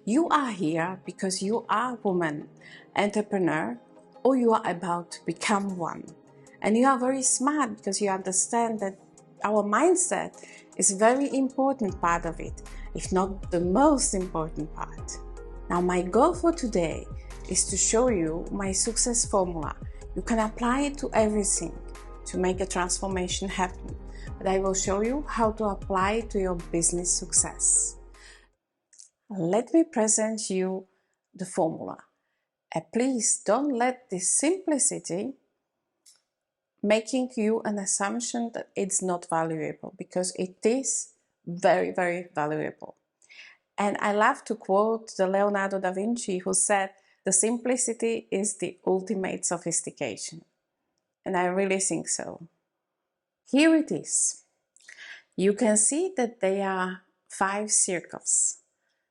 You are here because you are a woman, entrepreneur, or you are about to become one. And you are very smart because you understand that our mindset is a very important part of it, if not the most important part. Now, my goal for today is to show you my success formula. You can apply it to everything to make a transformation happen, but I will show you how to apply it to your business success. Let me present you the formula. And please don't let this simplicity making you an assumption that it's not valuable, because it is very, very valuable. And I love to quote the Leonardo da Vinci, who said, "The simplicity is the ultimate sophistication." And I really think so. Here it is. You can see that there are 5 circles.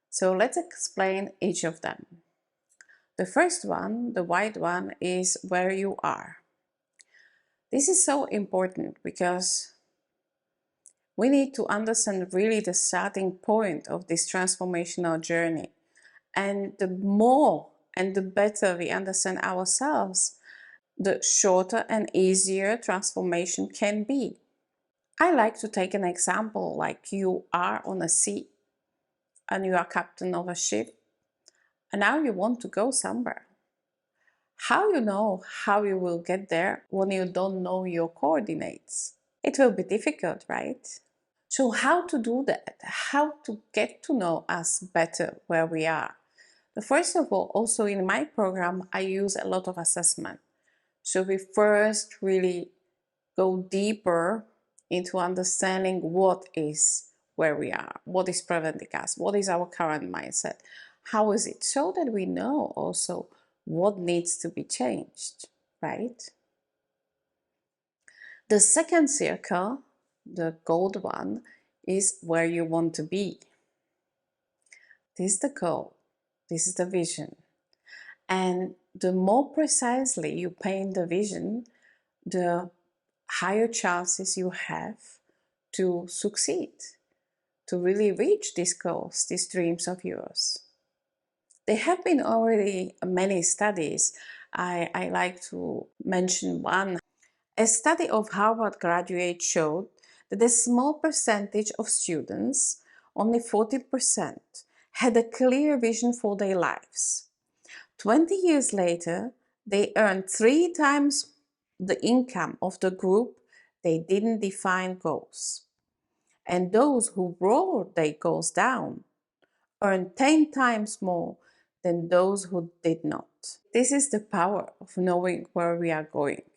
So let's explain each of them. The first one, the white one, is where you are. This is so important because we need to understand really the starting point of this transformational journey. And the more and the better we understand ourselves, the shorter and easier transformation can be. I like to take an example like you are on a sea and you are captain of a ship and now you want to go somewhere. How you know how you will get there when you don't know your coordinates? It will be difficult, right? So how to do that? How to get to know us better where we are? First of all, also in my program, I use a lot of assessment. So we first really go deeper into understanding what is where we are, what is preventing us, what is our current mindset, how is it, so that we know also what needs to be changed, right? The second circle, the gold one, is where you want to be. This is the goal, this is the vision. And the more precisely you paint the vision, the higher chances you have to succeed, to really reach these goals, these dreams of yours. There have been already many studies. I like to mention one. A study of Harvard graduates showed that a small percentage of students, only 40%, had a clear vision for their lives. 20 years later, they earned 3 times the income of the group they didn't define goals. And those who wrote their goals down earned 10 times more than those who did not. This is the power of knowing where we are going.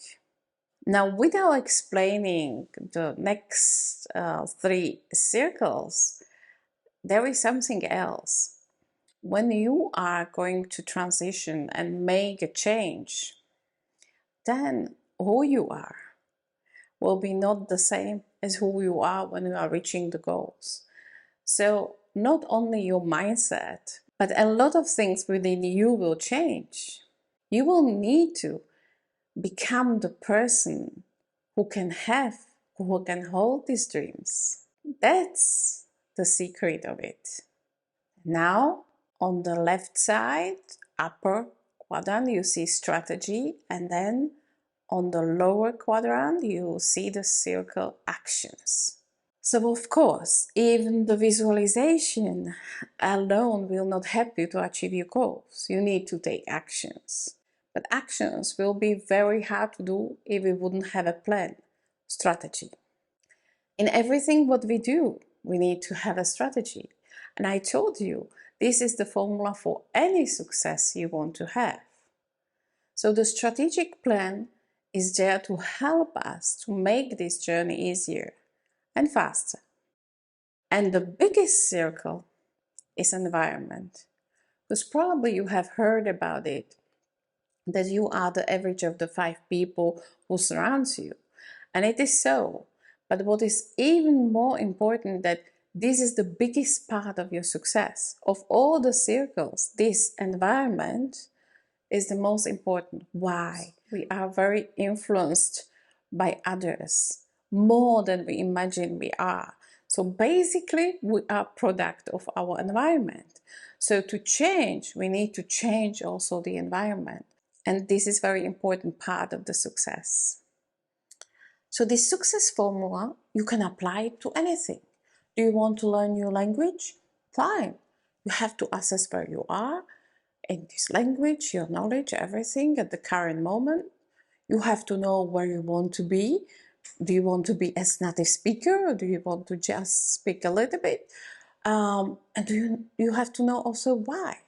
Now, without explaining the next 3 circles, there is something else. When you are going to transition and make a change, then who you are will be not the same as who you are when you are reaching the goals. So not only your mindset, but a lot of things within you will change. You will need to become the person who can hold these dreams. That's the secret of it. Now, on the left side, upper quadrant, you see strategy, and then on the lower quadrant, you see the circle actions. So of course, even the visualization alone will not help you to achieve your goals. You need to take actions. But actions will be very hard to do if we wouldn't have a plan, strategy. In everything what we do, we need to have a strategy. And I told you, this is the formula for any success you want to have. So the strategic plan is there to help us to make this journey easier and faster. And the biggest circle is environment, because probably you have heard about it, that you are the average of the 5 people who surrounds you. And it is so. But what is even more important, that this is the biggest part of your success. Of all the circles, this environment is the most important. Why? We are very influenced by others, more than we imagine we are. So basically, we are a product of our environment. So to change, we need to change also the environment. And this is a very important part of the success. So this success formula, you can apply it to anything. Do you want to learn new language? Fine. You have to assess where you are in this language, your knowledge, everything at the current moment. You have to know where you want to be. Do you want to be as native speaker, or do you want to just speak a little bit? And you have to know also why.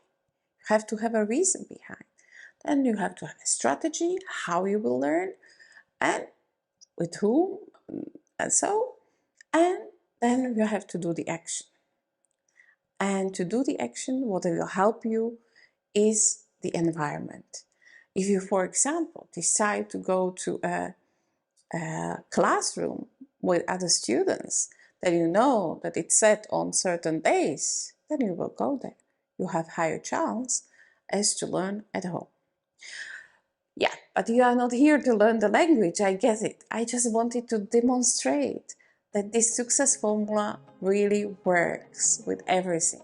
You have to have a reason behind. Then you have to have a strategy, how you will learn, and with whom, and so. And then you have to do the action. And to do the action, what will help you is the environment. If you, for example, decide to go to a classroom with other students that you know that it's set on certain days, then you will go there. You have higher chance as to learn at home. Yeah, but you are not here to learn the language, I get it. I just wanted to demonstrate that this success formula really works with everything.